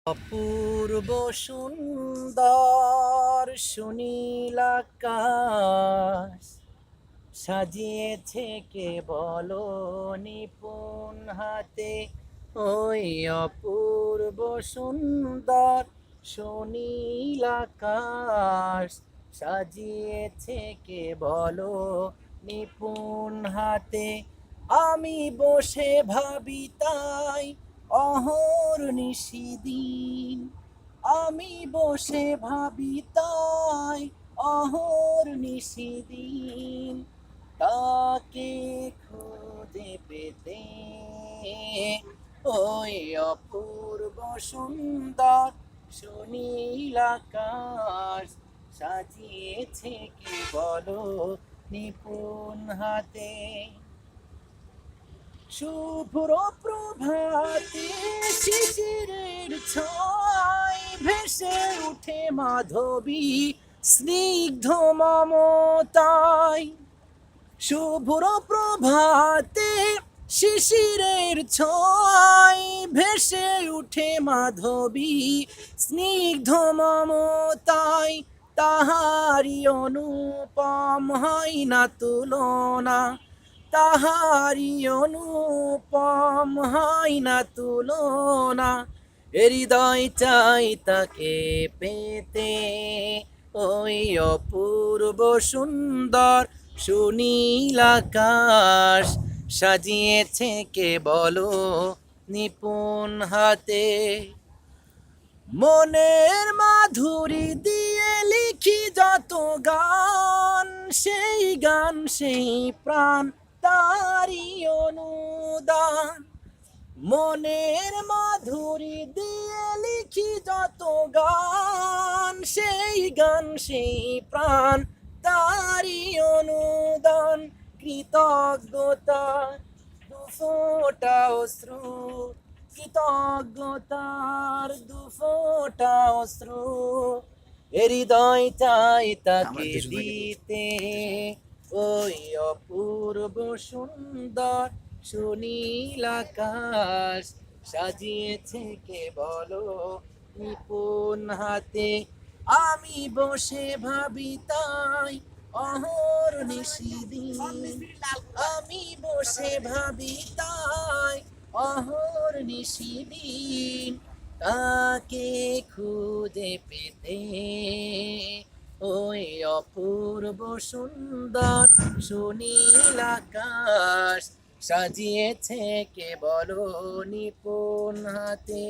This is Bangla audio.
অপূর্ব সুন্দর সুনীল আকাশ সাজিয়েছে কে বলো নিপুণ হাতে। ওই অপূর্ব সুন্দর সুনীল আকাশ সাজিয়েছে কে বলো নিপুণ হাতে। আমি বসে ভাবি তাই অহর্নিশিদিন, আমি বসে ভাবি তাই অহর্নিশিদিন, তাকে খুঁজে পেতে। ওই অপূর্ব সুন্দর সুনীল আকাশ সাজিয়েছে কে বলো নিপুণ হাতে। শুভ্র প্রভাতে শিশিরের ছয় ভেসে উঠে মাধবী স্নিগ্ধ মমতায়। শুভ্র প্রভাতে শিশিরের ছয় ভেসে উঠে মাধবী স্নিগ্ধ মমতায়। তাহারি অনুপম হয় না তুলনা, তাহারি অনুপম হয় না তুলনা। হৃদয় চাই তাকে পেতে। ওই অপূর্ব সুন্দর সুনীল আকাশ সাজিয়েছে কে বলো নিপুণ হাতে। মনের মাধুরী দিয়ে লিখি যত গান, সেই গান সেই প্রাণ তারি অনুদান। মনের মাধুরী দিয়ে লিখি যত গান, সেই গান সেই প্রাণ তারি অনুদান। কৃতজ্ঞতার দুফোঁটা অশ্রু, কৃতজ্ঞতার দুফোঁটা অশ্রু, হৃদয় চাই তাকে দিতে। ওই অপূর্ব সুন্দর সুনীল আকাশ সাজিয়েছে কে বলো নিপুণ হাতে। আমি বসে ভাবি তাই অহর্নিশিদিন, আমি বসে ভাবি তাই অহর্নিশিদিন, তাকে খুঁজে পেতে। ওই অপূর্ব সুন্দর সুনীল আকাশ সাজিয়েছে কে বলো নিপুণ হাতে।